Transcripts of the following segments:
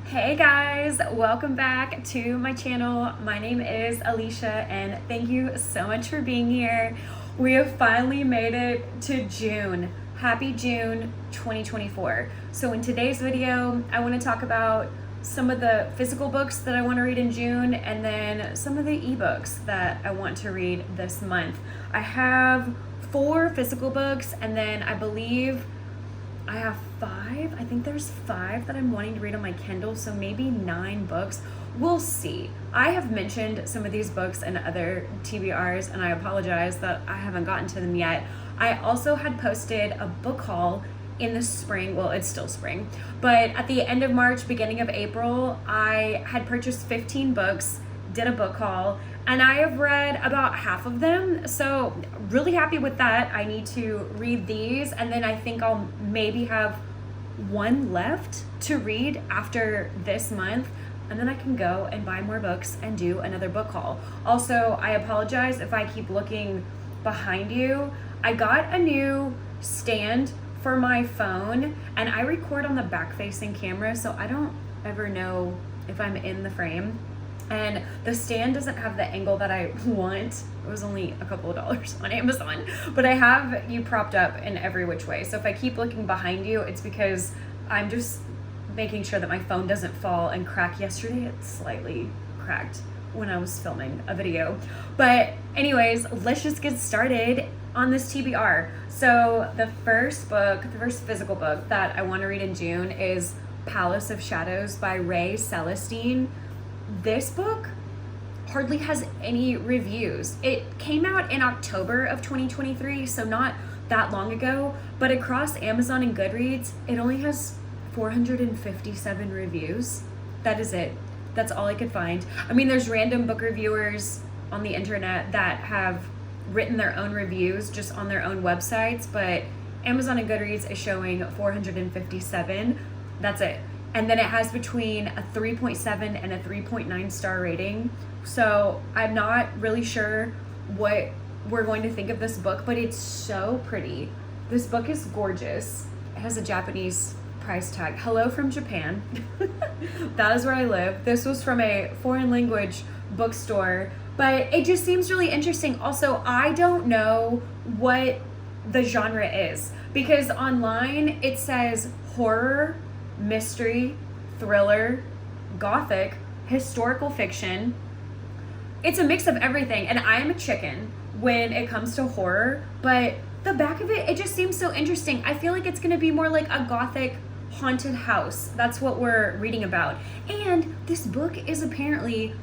Hey guys, welcome back to my channel. My name is Alicia and thank you so much for being here. We have finally made it to June. Happy June 2024. So in today's video, I want to talk about some of the physical books that I want to read in June and then some of the ebooks that I want to read this month. I have 4 physical books and then I believe I have 5. I think there's 5 that I'm wanting to read on my Kindle, so maybe 9 books. We'll see. I have mentioned some of these books in other TBRs, and I apologize that I haven't gotten to them yet. I also had posted a book haul in the spring. Well, it's still spring, but at the end of March, beginning of April, I had purchased 15 books, did a book haul, and I have read about half of them, so really happy with that. I need to read these, and then I think I'll maybe have 1 left to read after this month, and then I can go and buy more books and do another book haul. Also, I apologize if I keep looking behind you. I got a new stand for my phone, and I record on the back-facing camera, so I don't ever know if I'm in the frame. And the stand doesn't have the angle that I want. It was only a couple of dollars on Amazon, but I have you propped up in every which way. So if I keep looking behind you, it's because I'm just making sure that my phone doesn't fall and crack. Yesterday it slightly cracked when I was filming a video. But anyways, let's just get started on this TBR. So the first physical book that I want to read in June is Palace of Shadows by Ray Celestine. This book hardly has any reviews. It came out in October of 2023, so not that long ago, but across Amazon and Goodreads, it only has 457 reviews. That is it. That's all I could find. I mean, there's random book reviewers on the internet that have written their own reviews just on their own websites, but Amazon and Goodreads is showing 457. That's it. And then it has between a 3.7 and a 3.9 star rating. So I'm not really sure what we're going to think of this book, but it's so pretty. This book is gorgeous. It has a Japanese price tag. Hello from Japan. That is where I live. This was from a foreign language bookstore, but it just seems really interesting. Also, I don't know what the genre is because online it says horror, mystery, thriller, gothic, historical fiction. It's a mix of everything, and I am a chicken when it comes to horror, but the back of it just seems so interesting. I feel like it's going to be more like a gothic haunted house. That's what we're reading about. And this book is apparently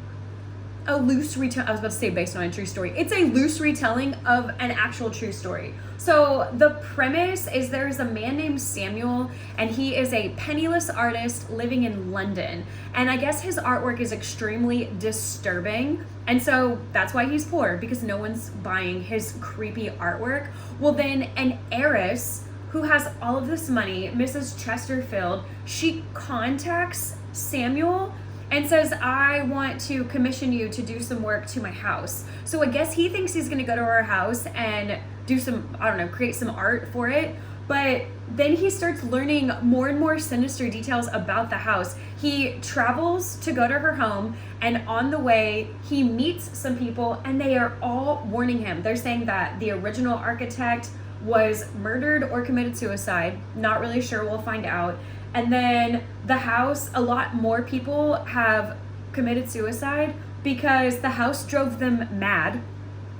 a loose retelling. I was about to say based on a true story. It's a loose retelling of an actual true story. So the premise is there's a man named Samuel, and he is a penniless artist living in London. And I guess his artwork is extremely disturbing. And so that's why he's poor, because no one's buying his creepy artwork. Well, then an heiress who has all of this money, Mrs. Chesterfield, she contacts Samuel and says, I want to commission you to do some work to my house. So I guess he thinks he's gonna go to our house and do some, I don't know, create some art for it. But then he starts learning more and more sinister details about the house. He travels to go to her home, and on the way, he meets some people, and they are all warning him. They're saying that the original architect was murdered or committed suicide. Not really sure, we'll find out. And then the house, a lot more people have committed suicide because the house drove them mad.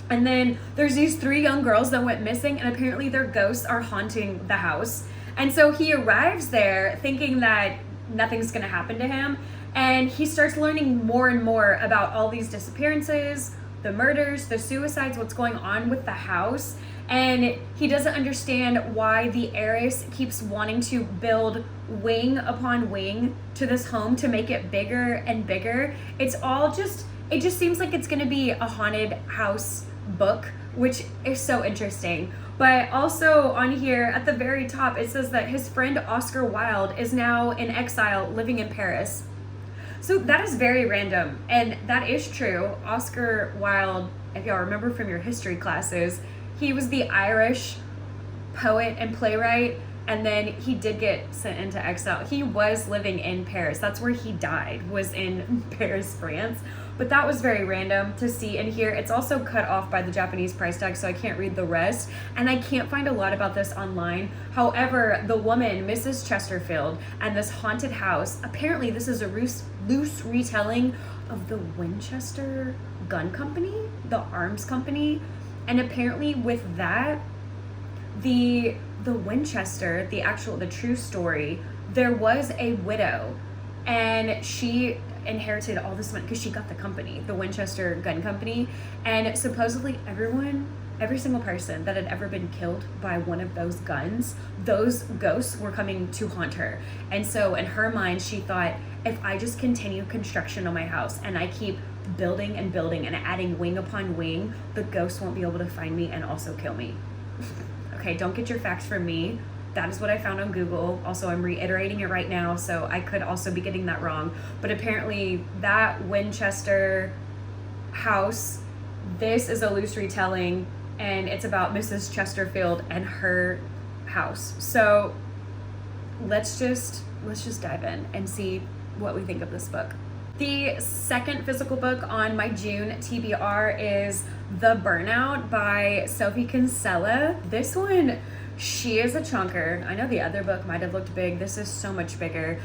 And then there's these 3 young girls that went missing, and apparently their ghosts are haunting the house. And so he arrives there thinking that nothing's gonna happen to him, and he starts learning more and more about all these disappearances, the murders, the suicides, what's going on with the house. And he doesn't understand why the heiress keeps wanting to build wing upon wing to this home to make it bigger and bigger. It just seems like it's gonna be a haunted house book, which is so interesting. But also on here at the very top, it says that his friend Oscar Wilde is now in exile living in Paris. So that is very random, and that is true. Oscar Wilde, if y'all remember from your history classes, he was the Irish poet and playwright and then he did get sent into exile. He was living in Paris. That's where he died, was in Paris, France. But that was very random to see and hear. It's also cut off by the Japanese price tag, so I can't read the rest. And I can't find a lot about this online. However, the woman, Mrs. Chesterfield, and this haunted house, apparently this is a loose retelling of the Winchester gun company, the arms company. And apparently with that, the Winchester, the true story, there was a widow, and she inherited all this money because she got the company, the Winchester Gun Company, and supposedly every single person that had ever been killed by one of those guns, those ghosts were coming to haunt her. And so in her mind, she thought, if I just continue construction on my house and I keep building and building and adding wing upon wing, the ghosts won't be able to find me and also kill me. Okay, don't get your facts from me. That is what I found on Google. Also, I'm reiterating it right now, so I could also be getting that wrong. But apparently that Winchester house, this is a loose retelling, and it's about Mrs. Chesterfield and her house. So let's just dive in and see what we think of this book. The second physical book on my June TBR is The Burnout by Sophie Kinsella. This one, she is a chunker. I know the other book might have looked big. This is so much bigger.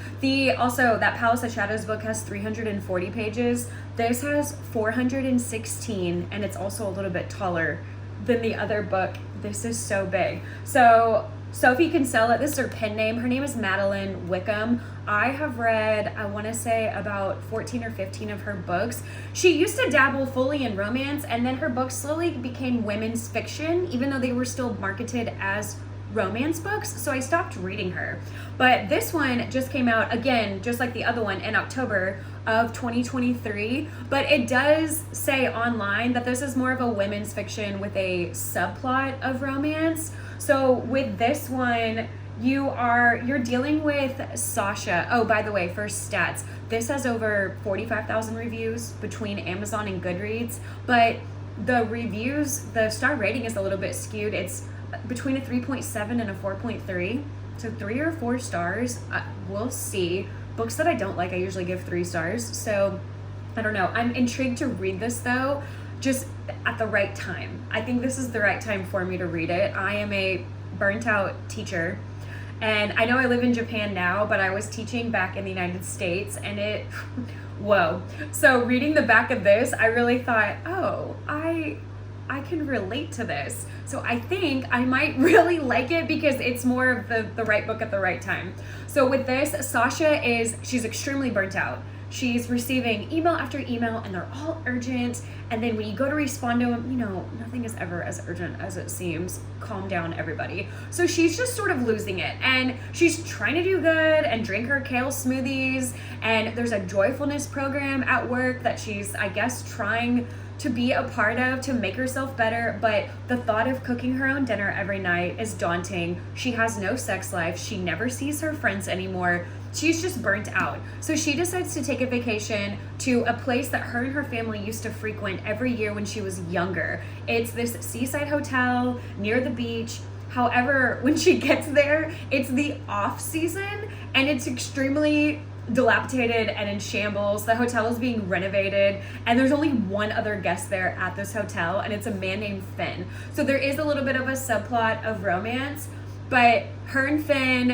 Also, that Palace of Shadows book has 340 pages. This has 416, and it's also a little bit taller than the other book. This is so big. So Sophie Kinsella, this is her pen name. Her name is Madeline Wickham. I have read, I want to say, about 14 or 15 of her books. She used to dabble fully in romance, and then her books slowly became women's fiction, even though they were still marketed as romance books, so I stopped reading her. But this one just came out, again, just like the other one, in October of 2023. But it does say online that this is more of a women's fiction with a subplot of romance. So with this one, you're dealing with Sasha. Oh, by the way, for stats, this has over 45,000 reviews between Amazon and Goodreads, but the reviews, the star rating is a little bit skewed. It's between a 3.7 and a 4.3, so 3 or 4 stars. We'll see. Books that I don't like, I usually give 3 stars, so I don't know. I'm intrigued to read this though, just at the right time. I think this is the right time for me to read it. I am a burnt out teacher, and I know I live in Japan now, but I was teaching back in the United States, and whoa. So reading the back of this, I really thought, oh, I can relate to this. So I think I might really like it because it's more of the right book at the right time. So with this, Sasha she's extremely burnt out. She's receiving email after email, and they're all urgent. And then when you go to respond to them, nothing is ever as urgent as it seems. Calm down, everybody. So she's just sort of losing it. And she's trying to do good and drink her kale smoothies. And there's a joyfulness program at work that she's, I guess, trying to be a part of to make herself better, but the thought of cooking her own dinner every night is daunting. She has no sex life. She never sees her friends anymore. She's just burnt out. So she decides to take a vacation to a place that her and her family used to frequent every year when she was younger. It's this seaside hotel near the beach. However, when she gets there, it's the off season, and it's extremely dilapidated and in shambles. The hotel is being renovated, and there's only one other guest there at this hotel, and it's a man named Finn. So there is a little bit of a subplot of romance, but her and Finn,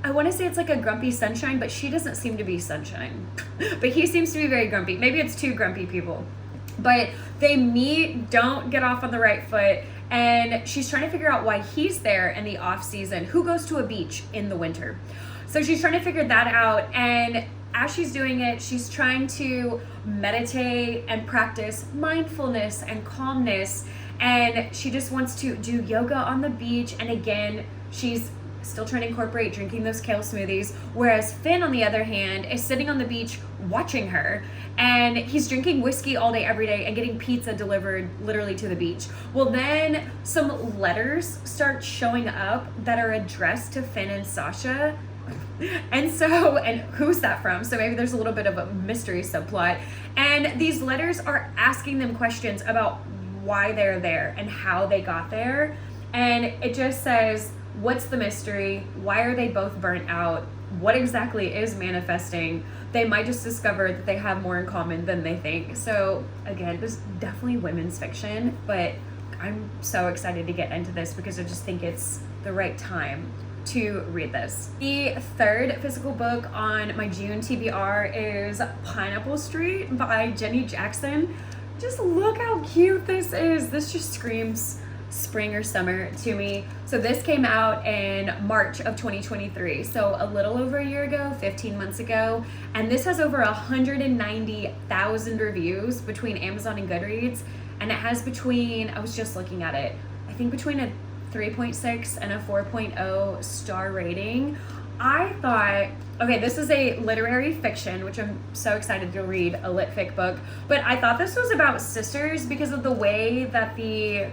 I want to say it's like a grumpy sunshine, but she doesn't seem to be sunshine. But he seems to be very grumpy. Maybe it's 2 grumpy people. But they meet, don't get off on the right foot, and she's trying to figure out why he's there in the off season. Who goes to a beach in the winter? So she's trying to figure that out, and as she's doing it, she's trying to meditate and practice mindfulness and calmness, and she just wants to do yoga on the beach. And again, she's still trying to incorporate drinking those kale smoothies, whereas Finn, on the other hand, is sitting on the beach watching her, and he's drinking whiskey all day every day and getting pizza delivered literally to the beach. Well, then some letters start showing up that are addressed to Finn and Sasha. And who's that from? So maybe there's a little bit of a mystery subplot. And these letters are asking them questions about why they're there and how they got there. And it just says, What's the mystery? Why are they both burnt out? What exactly is manifesting? They might just discover that they have more in common than they think. So again, this is definitely women's fiction, but I'm so excited to get into this because I just think it's the right time to read this. The third physical book on my June TBR is Pineapple Street by Jenny Jackson. Just look how cute this is. This just screams spring or summer to me. So this came out in March of 2023, so a little over a year ago, 15 months ago, and this has over 190,000 reviews between Amazon and Goodreads, and it has between, I was just looking at it, I think between a 3.6 and a 4.0 star rating. I thought, okay, this is a literary fiction, which I'm so excited to read, a lit fic book, but I thought this was about sisters because of the way that the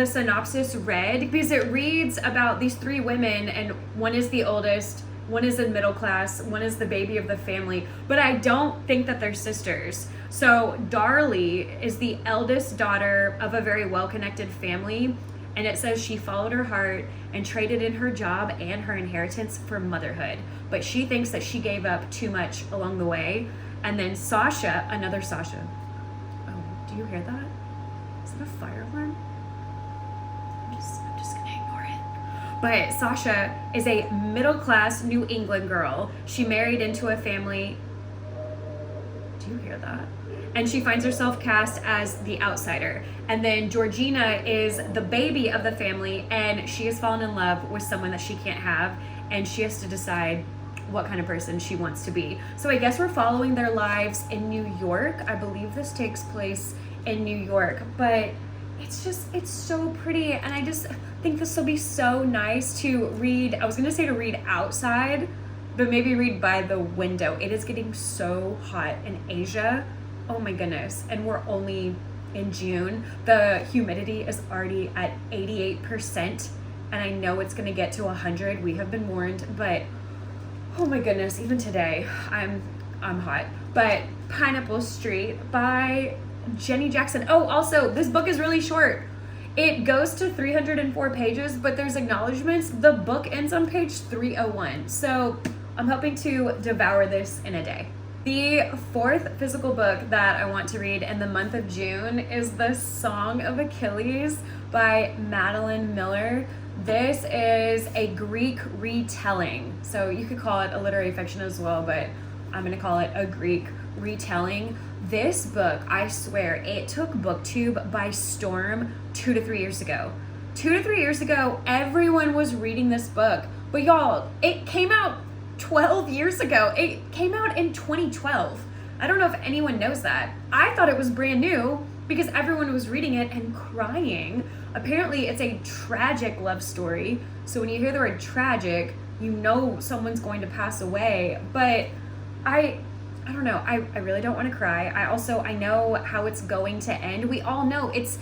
synopsis read, because it reads about these three women, and one is the oldest, one is in middle class, one is the baby of the family, but I don't think that they're sisters. So Darlie is the eldest daughter of a very well-connected family, and it says she followed her heart and traded in her job and her inheritance for motherhood, but she thinks that she gave up too much along the way. And then Sasha, another Sasha, oh, do you hear that? Is that a fire alarm? I'm just gonna ignore it. But Sasha is a middle-class New England girl. She married into a family. Do you hear that? And she finds herself cast as the outsider. And then Georgina is the baby of the family, and she has fallen in love with someone that she can't have, and she has to decide what kind of person she wants to be. So I guess we're following their lives in New York. I believe this takes place in New York, but it's so pretty, and I just think this will be so nice to read. I was gonna say to read outside, but maybe read by the window. It is getting so hot in Asia. Oh my goodness, and we're only in June. The humidity is already at 88%, and I know it's gonna get to 100. We have been warned, but oh my goodness, even today, I'm hot. But Pineapple Street by Jenny Jackson. Oh, also, this book is really short. It goes to 304 pages, but there's acknowledgments. The book ends on page 301. So I'm hoping to devour this in a day. The fourth physical book that I want to read in the month of June is The Song of Achilles by Madeline Miller. This is a Greek retelling. So you could call it a literary fiction as well, but I'm going to call it a Greek retelling. This book, I swear, it took BookTube by storm 2 to 3 years ago. 2 to 3 years ago, everyone was reading this book. But y'all, it came out 12 years ago. It came out in 2012. I don't know if anyone knows that. I thought it was brand new because everyone was reading it and crying. Apparently, it's a tragic love story. So when you hear the word tragic, you know someone's going to pass away. But I don't know. I really don't want to cry. I know how it's going to end. We all know this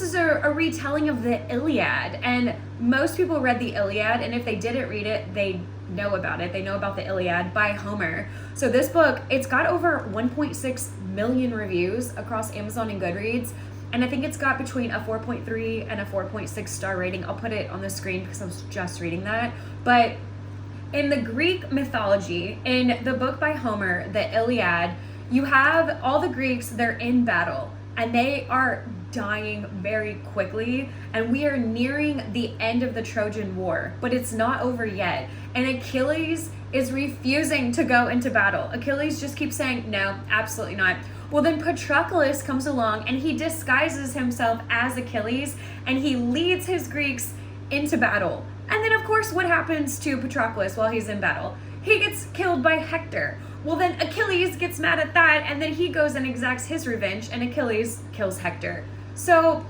is a retelling of the Iliad, and most people read the Iliad, and if they didn't read it, they know about it. They know about the Iliad by Homer. So this book, it's got over 1.6 million reviews across Amazon and Goodreads, and I think it's got between a 4.3 and a 4.6 star rating. I'll put it on the screen because I was just reading that. But in the Greek mythology, in the book by Homer, the Iliad, you have all the Greeks, they're in battle, and they are dying very quickly, and we are nearing the end of the Trojan War, but it's not over yet. And Achilles is refusing to go into battle. Achilles just keeps saying, no, absolutely not. Well, then Patroclus comes along, and he disguises himself as Achilles, and he leads his Greeks into battle. And then, of course, what happens to Patroclus while he's in battle? He gets killed by Hector. Well, then Achilles gets mad at that, and then he goes and exacts his revenge, and Achilles kills Hector. So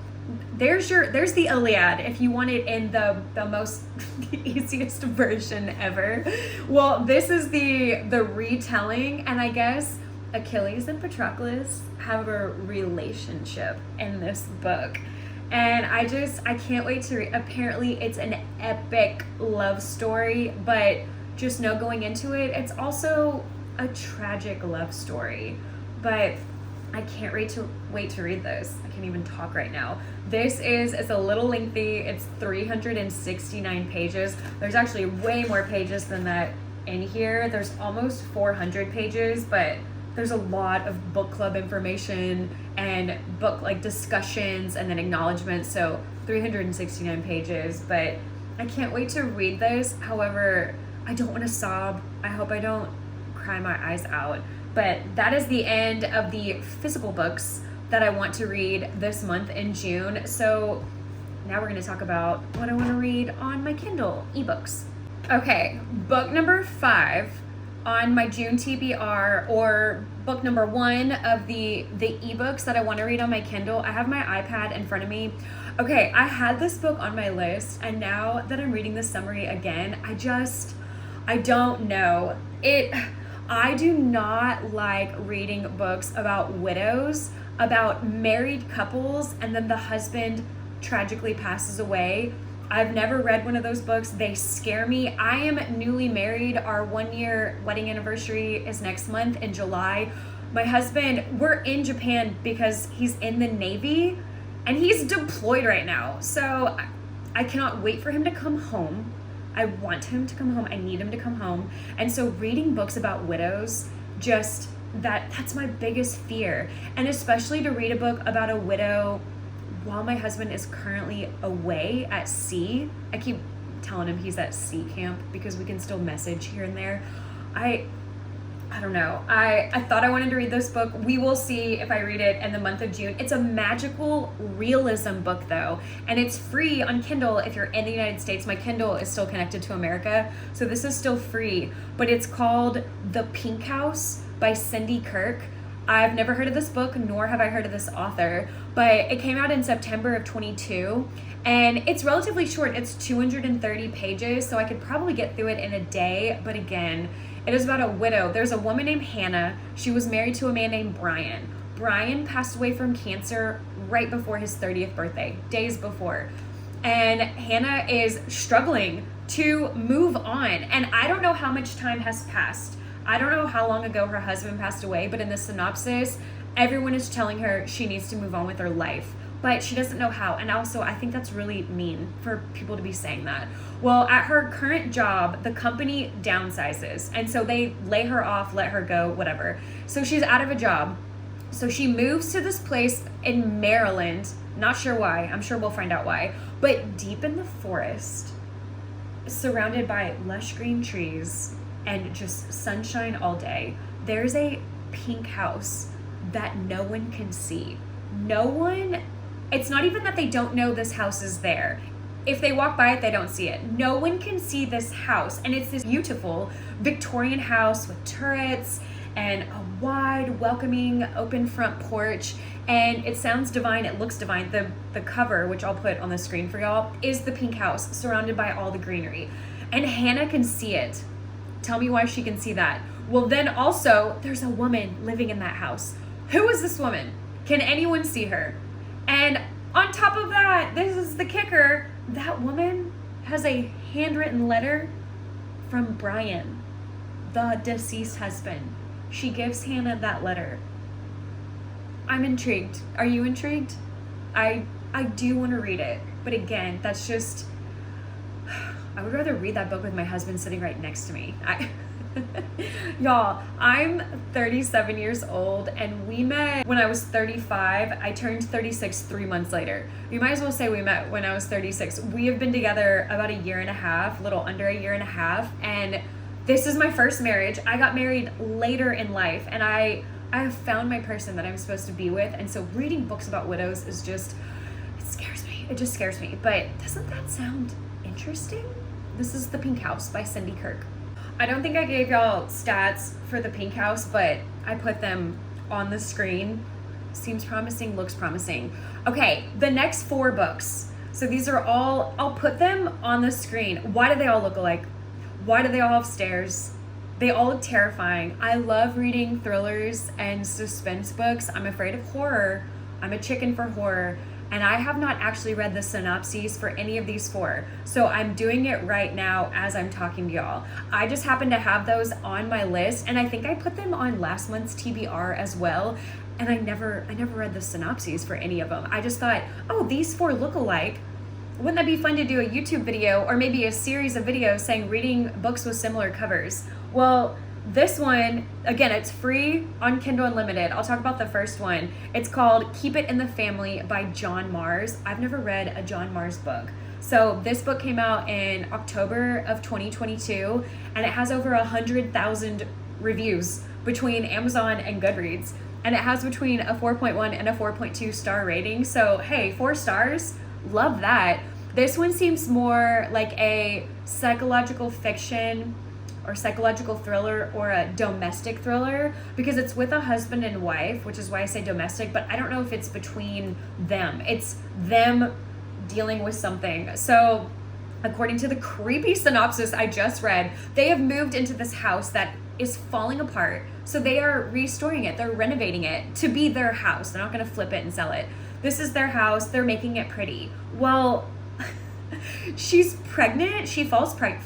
there's the Iliad, if you want it in the most easiest version ever. Well, this is the retelling, and I guess Achilles and Patroclus have a relationship in this book. And I can't wait to read. Apparently it's an epic love story, but just know going into it, it's also a tragic love story. But I can't wait to read those. I can't even talk right now. It's a little lengthy. It's 369 pages. There's actually way more pages than that in here. There's almost 400 pages, but there's a lot of book club information and book like discussions and then acknowledgments. So 369 pages, but I can't wait to read those. However, I don't want to sob. I hope I don't cry my eyes out. But that is the end of the physical books that I want to read this month in June. So now we're going to talk about what I want to read on my Kindle ebooks. Okay, book number 5 on my June TBR, or book number 1 of the ebooks that I want to read on my Kindle. I have my iPad in front of me. Okay, I had this book on my list, and now that I'm reading the summary again, I don't know. I do not like reading books about widows, about married couples, and then the husband tragically passes away. I've never read one of those books. They scare me. I am newly married. Our 1-year wedding anniversary is next month in July. My husband, we're in Japan because he's in the Navy and he's deployed right now. So I cannot wait for him to come home. I want him to come home. I need him to come home. And so reading books about widows, that's my biggest fear. And especially to read a book about a widow while my husband is currently away at sea. I keep telling him he's at sea camp because we can still message here and there. I don't know. I thought I wanted to read this book. We will see if I read it in the month of June. It's a magical realism book though, and it's free on Kindle if you're in the United States. My Kindle is still connected to America, so this is still free, but it's called The Pink House by Cindy Kirk. I've never heard of this book, nor have I heard of this author, but it came out in September of 22, and it's relatively short. It's 230 pages, so I could probably get through it in a day, but again, it is about a widow. There's a woman named Hannah. She was married to a man named Brian. Brian passed away from cancer right before his 30th birthday, days before. And Hannah is struggling to move on. And I don't know how much time has passed. I don't know how long ago her husband passed away, but in the synopsis, everyone is telling her she needs to move on with her life, but she doesn't know how. And also, I think that's really mean for people to be saying that. Well, at her current job, the company downsizes, and so they lay her off, let her go, whatever. So she's out of a job. So she moves to this place in Maryland. Not sure why. I'm sure we'll find out why. But deep in the forest, surrounded by lush green trees and just sunshine all day, there's a pink house that no one can see. It's not even that they don't know this house is there. If they walk by it, they don't see it. No one can see this house. And it's this beautiful Victorian house with turrets and a wide, welcoming, open front porch. And it sounds divine. It looks divine. The cover, which I'll put on the screen for y'all, is the pink house surrounded by all the greenery. And Hannah can see it. Tell me why she can see that. Well, then also, there's a woman living in that house. Who is this woman? Can anyone see her? And on top of that, this is the kicker, that woman has a handwritten letter from Brian, the deceased husband. She gives Hannah that letter. I'm intrigued. Are you intrigued? I do want to read it, but again, that's just, I would rather read that book with my husband sitting right next to me. Y'all, I'm 37 years old and we met when I was 35. I turned 36 3 months later. You might as well say we met when I was 36. We have been together about a year and a half, a little under a year and a half, and this is my first marriage. I got married later in life, and I have found my person that I'm supposed to be with, and so reading books about widows is just, it scares me. It just scares me. But doesn't that sound interesting? This is The Pink House by Cindy Kirk. I don't think I gave y'all stats for The Pink House, but I put them on the screen. Seems promising, looks promising. Okay, the next 4 books. So these are all, I'll put them on the screen. Why do they all look alike? Why do they all have stairs? They all look terrifying. I love reading thrillers and suspense books. I'm afraid of horror. I'm a chicken for horror. And I have not actually read the synopses for any of these 4. So I'm doing it right now as I'm talking to y'all. I just happen to have those on my list, and I think I put them on last month's TBR as well. and I never read the synopses for any of them. I just thought, oh, these 4 look alike. Wouldn't that be fun to do a YouTube video or maybe a series of videos saying reading books with similar covers? Well, this one, again, it's free on Kindle Unlimited. I'll talk about the first one. It's called Keep It in the Family by John Mars. I've never read a John Mars book. So this book came out in October of 2022, and it has over 100,000 reviews between Amazon and Goodreads. And it has between a 4.1 and a 4.2 star rating. So, hey, 4 stars, love that. This one seems more like a psychological fiction or psychological thriller or a domestic thriller, because it's with a husband and wife, which is why I say domestic, but I don't know if it's between them. It's them dealing with something. So according to the creepy synopsis I just read, they have moved into this house that is falling apart. So they are restoring it. They're renovating it to be their house. They're not going to flip it and sell it. This is their house. They're making it pretty. Well, she's pregnant. She falls pregnant.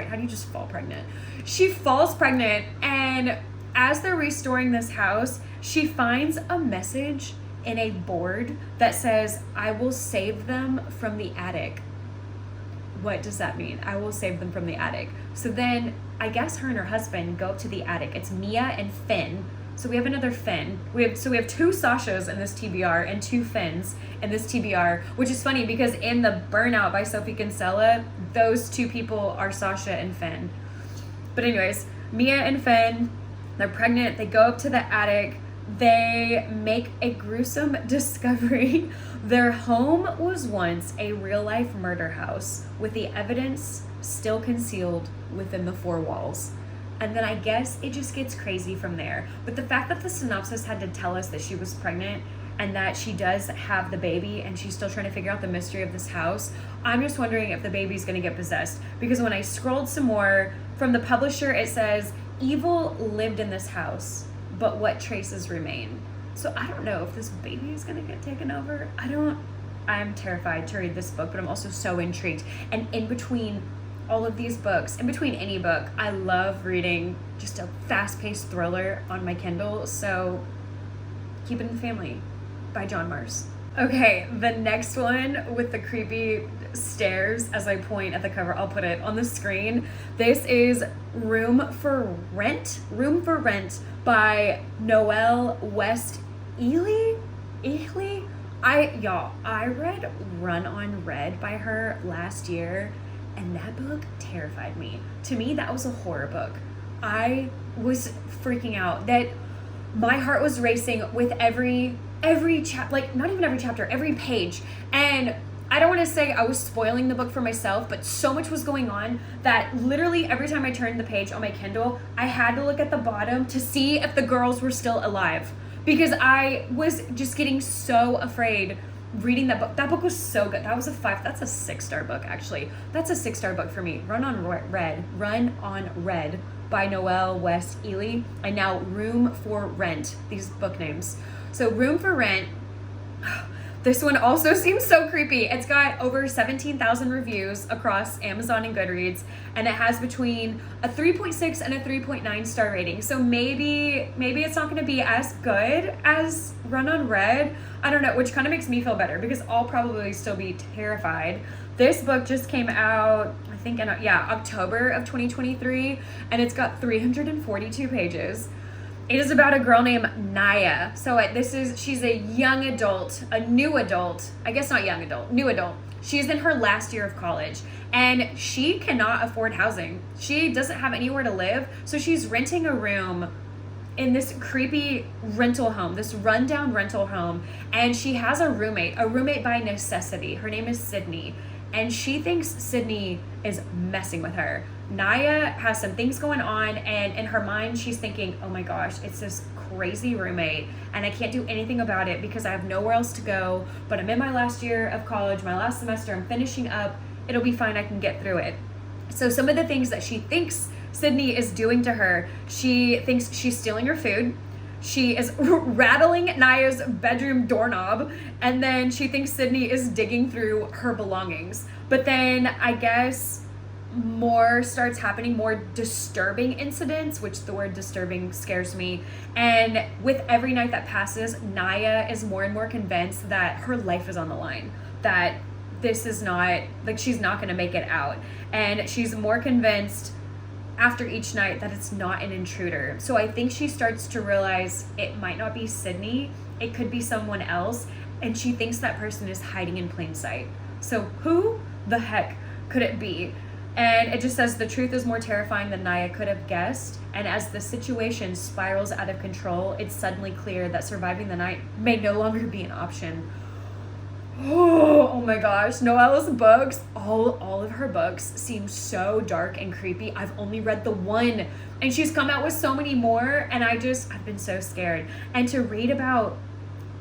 How do you just fall pregnant? She falls pregnant, and as they're restoring this house, she finds a message in a board that says, "I will save them from the attic." What does that mean? I will save them from the attic. So then I guess her and her husband go up to the attic. It's Mia and Finn. So we have another Finn. We have 2 Sashas in this TBR and 2 Finns in this TBR, which is funny because in the Burnout by Sophie Kinsella, those 2 people are Sasha and Finn. But anyways, Mia and Finn, they're pregnant. They go up to the attic. They make a gruesome discovery. Their home was once a real-life murder house with the evidence still concealed within the 4 walls. And then I guess it just gets crazy from there. But the fact that the synopsis had to tell us that she was pregnant and that she does have the baby and she's still trying to figure out the mystery of this house, I'm just wondering if the baby's going to get possessed. Because when I scrolled some more from the publisher, it says, "Evil lived in this house, but what traces remain." So I don't know if this baby is going to get taken over. I'm terrified to read this book, but I'm also so intrigued. And in between all of these books, in between any book, I love reading just a fast-paced thriller on my Kindle. So Keep It in the Family by John Mars. Okay, the next one with the creepy stares as I point at the cover, I'll put it on the screen. This is Room for Rent by Noelle West Ely. I read Run on Red by her last year, and that book terrified me. To me, that was a horror book. I was freaking out. That my heart was racing with every chapter, like not even every chapter, every page. And I don't want to say I was spoiling the book for myself, but so much was going on that literally every time I turned the page on my Kindle, I had to look at the bottom to see if the girls were still alive, because I was just getting so afraid reading that book. That book was so good. That's a 6-star book, actually. That's a 6-star book for me. Run on Red by Noelle West Ely, and now Room for Rent, these book names. So Room for Rent, this one also seems so creepy. It's got over 17,000 reviews across Amazon and Goodreads, and it has between a 3.6 and a 3.9 star rating. So maybe it's not going to be as good as Run on Red. I don't know, which kind of makes me feel better because I'll probably still be terrified. This book just came out, I think in October of 2023, and it's got 342 pages. It is about a girl named Naya. So she's a young adult, a new adult. I guess not young adult, new adult. She's in her last year of college, and she cannot afford housing. She doesn't have anywhere to live, so she's renting a room in this creepy rental home, this rundown rental home, and she has a roommate by necessity. Her name is Sydney, and she thinks Sydney is messing with her. Naya has some things going on, and in her mind she's thinking, oh my gosh, it's this crazy roommate and I can't do anything about it because I have nowhere else to go, but I'm in my last year of college, my last semester, I'm finishing up, it'll be fine, I can get through it. So some of the things that she thinks Sydney is doing to her, she thinks she's stealing her food, she is rattling Naya's bedroom doorknob, and then she thinks Sydney is digging through her belongings. But then I guess more starts happening, more disturbing incidents, which the word disturbing scares me. And with every night that passes, Naya is more and more convinced that her life is on the line, that this is not, like, she's not going to make it out. And she's more convinced after each night that it's not an intruder. So I think she starts to realize it might not be Sydney, it could be someone else, and she thinks that person is hiding in plain sight. So who the heck could it be? And it just says the truth is more terrifying than Naya could have guessed. And as the situation spirals out of control, it's suddenly clear that surviving the night may no longer be an option. Oh my gosh, Noella's books, all of her books seem so dark and creepy. I've only read the one, and she's come out with so many more, and I've been so scared. And to read about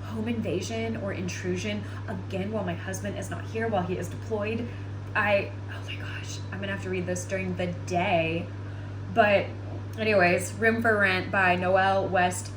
home invasion or intrusion, again, while my husband is not here, while he is deployed, oh my gosh, I'm gonna have to read this during the day. But anyways, Room for Rent by Noelle West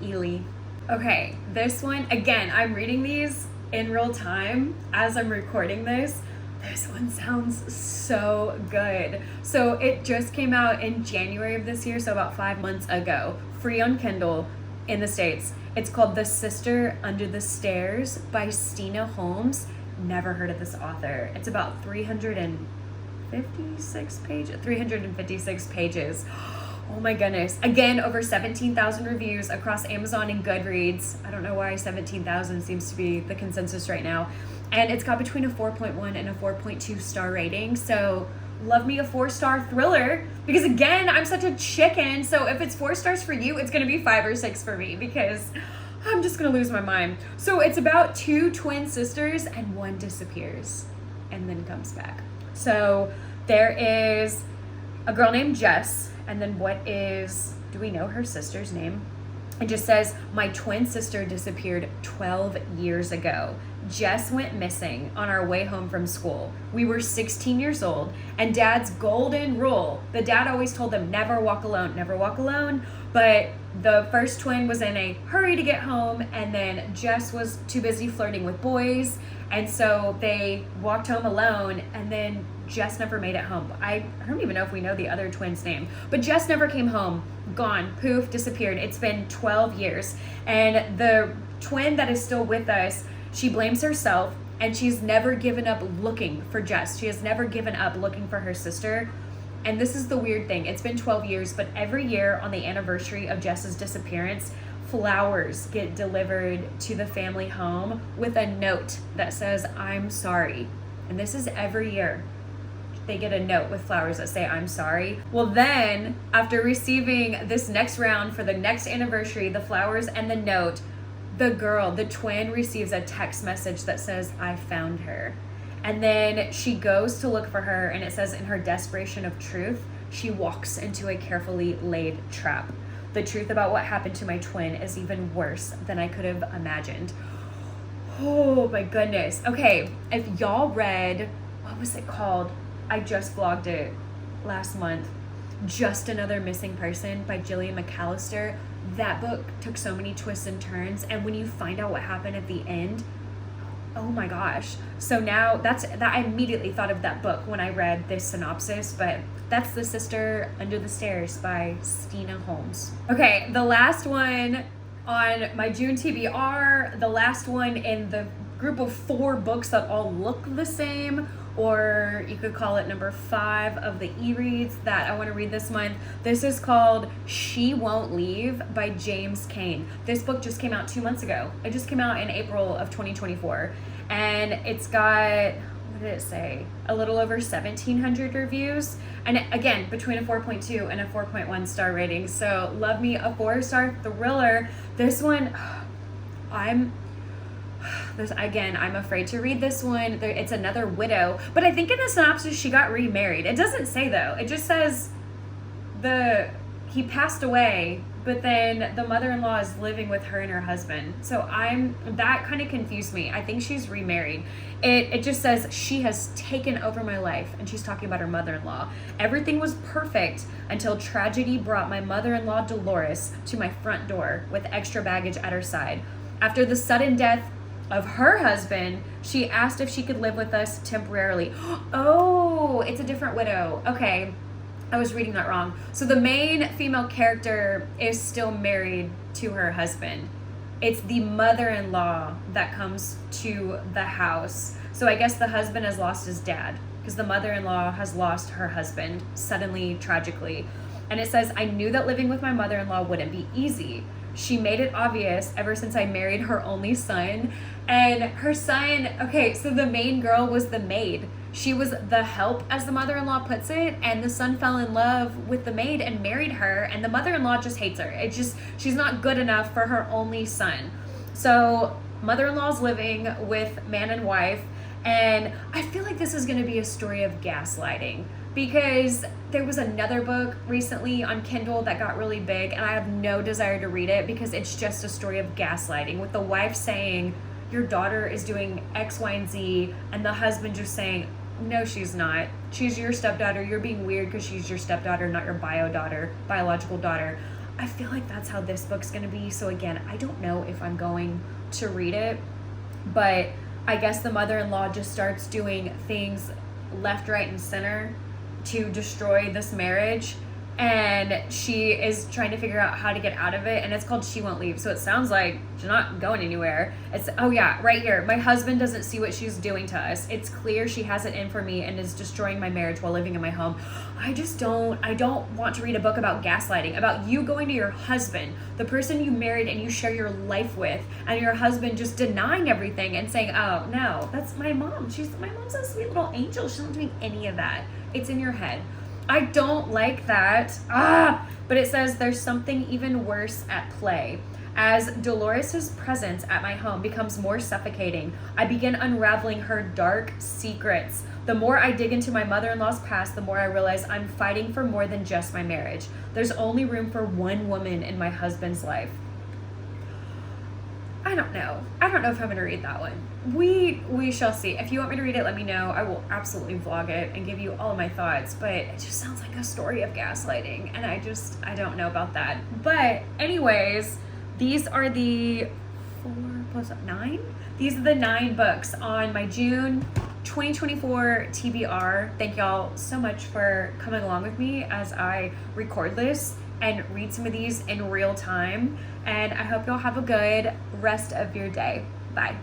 Ely. Okay, this one, again, I'm reading these in real time as I'm recording this. This one sounds so good. So it just came out in January of this year, so about 5 months ago, free on Kindle in the States. It's called The Sister Under the Stairs by Stina Holmes. Never heard of this author. It's about 356 pages. Oh my goodness. Again, over 17,000 reviews across Amazon and Goodreads. I don't know why 17,000 seems to be the consensus right now. And it's got between a 4.1 and a 4.2 star rating. So love me a 4-star thriller, because again, I'm such a chicken. So if it's 4 stars for you, it's going to be 5 or 6 for me, because I'm just going to lose my mind. So it's about 2 twin sisters, and one disappears and then comes back. So there is a girl named Jess. And then do we know her sister's name? It just says, my twin sister disappeared 12 years ago. Jess went missing on our way home from school. We were 16 years old, and Dad's golden rule, the dad always told them, never walk alone, never walk alone. But the first twin was in a hurry to get home, and then Jess was too busy flirting with boys. And so they walked home alone, and then Jess never made it home. I don't even know if we know the other twin's name, but Jess never came home. Gone, poof, disappeared. It's been 12 years. And the twin that is still with us, she blames herself, and she's never given up looking for Jess. She has never given up looking for her sister. And this is the weird thing. It's been 12 years, but every year on the anniversary of Jess's disappearance, flowers get delivered to the family home with a note that says, I'm sorry. And this is every year. They get a note with flowers that say, I'm sorry. Well, then after receiving this next round for the next anniversary, the flowers and the note, the twin receives a text message that says, I found her. And then she goes to look for her, and it says, in her desperation of truth, she walks into a carefully laid trap. The truth about what happened to my twin is even worse than I could have imagined. Oh my goodness. Okay, if y'all read, what was it called? I just vlogged it last month. Just Another Missing Person by Gillian McAllister. That book took so many twists and turns, and when you find out what happened at the end, oh my gosh. So now that I immediately thought of that book when I read this synopsis, but that's The Sister Under the Stairs by Stina Holmes. Okay, the last one on my June TBR, the last one in the group of 4 books that all look the same, or you could call it number 5 of the e-reads that I want to read this month. This is called She Won't Leave by James Cain. This book just came out 2 months ago. It just came out in April of 2024. And it's got, what did it say? A little over 1,700 reviews. And again, between a 4.2 and a 4.1 star rating. So love me a 4-star thriller. This one, I'm afraid to read this one. It's another widow, but I think in the synopsis she got remarried. It doesn't say though. It just says he passed away, but then the mother-in-law is living with her and her husband. So that kind of confused me. I think she's remarried. It just says she has taken over my life, and she's talking about her mother-in-law. Everything was perfect until tragedy brought my mother-in-law Dolores to my front door with extra baggage at her side. After the sudden death of her husband, she asked if she could live with us temporarily. Oh, it's a different widow. Okay, I was reading that wrong. So the main female character is still married to her husband. It's the mother-in-law that comes to the house. So I guess the husband has lost his dad because the mother-in-law has lost her husband suddenly, tragically. And it says, I knew that living with my mother-in-law wouldn't be easy. She made it obvious ever since I married her only son. And her son, okay, so the main girl was the maid. She was the help, as the mother-in-law puts it, and the son fell in love with the maid and married her, and the mother-in-law just hates her. She's not good enough for her only son. So mother-in-law's living with man and wife, and I feel like this is going to be a story of gaslighting, because there was another book recently on Kindle that got really big, and I have no desire to read it because it's just a story of gaslighting, with the wife saying, your daughter is doing X, Y, and Z, and the husband just saying, no, she's not. She's your stepdaughter. You're being weird because she's your stepdaughter, not your biological daughter. I feel like that's how this book's going to be. So again, I don't know if I'm going to read it, but I guess the mother-in-law just starts doing things left, right, and center to destroy this marriage, and she is trying to figure out how to get out of it, and it's called She Won't Leave. So it sounds like she's not going anywhere. It's, oh yeah, right here. My husband doesn't see what she's doing to us. It's clear she has it in for me and is destroying my marriage while living in my home. I don't want to read a book about gaslighting, about you going to your husband, the person you married and you share your life with, and your husband just denying everything and saying, oh no, that's my mom. My mom's a sweet little angel. She's not doing any of that. It's in your head. I don't like that. But it says there's something even worse at play. As Dolores' presence at my home becomes more suffocating, I begin unraveling her dark secrets. The more I dig into my mother-in-law's past, the more I realize I'm fighting for more than just my marriage. There's only room for one woman in my husband's life. I don't know if I'm going to read that one. We shall see. If you want me to read it, let me know. I will absolutely vlog it and give you all of my thoughts, but it just sounds like a story of gaslighting, and I don't know about that. But anyways, these are the 9? These are the 9 books on my June 2024 TBR. Thank y'all so much for coming along with me as I record this and read some of these in real time. And I hope y'all have a good rest of your day. Bye.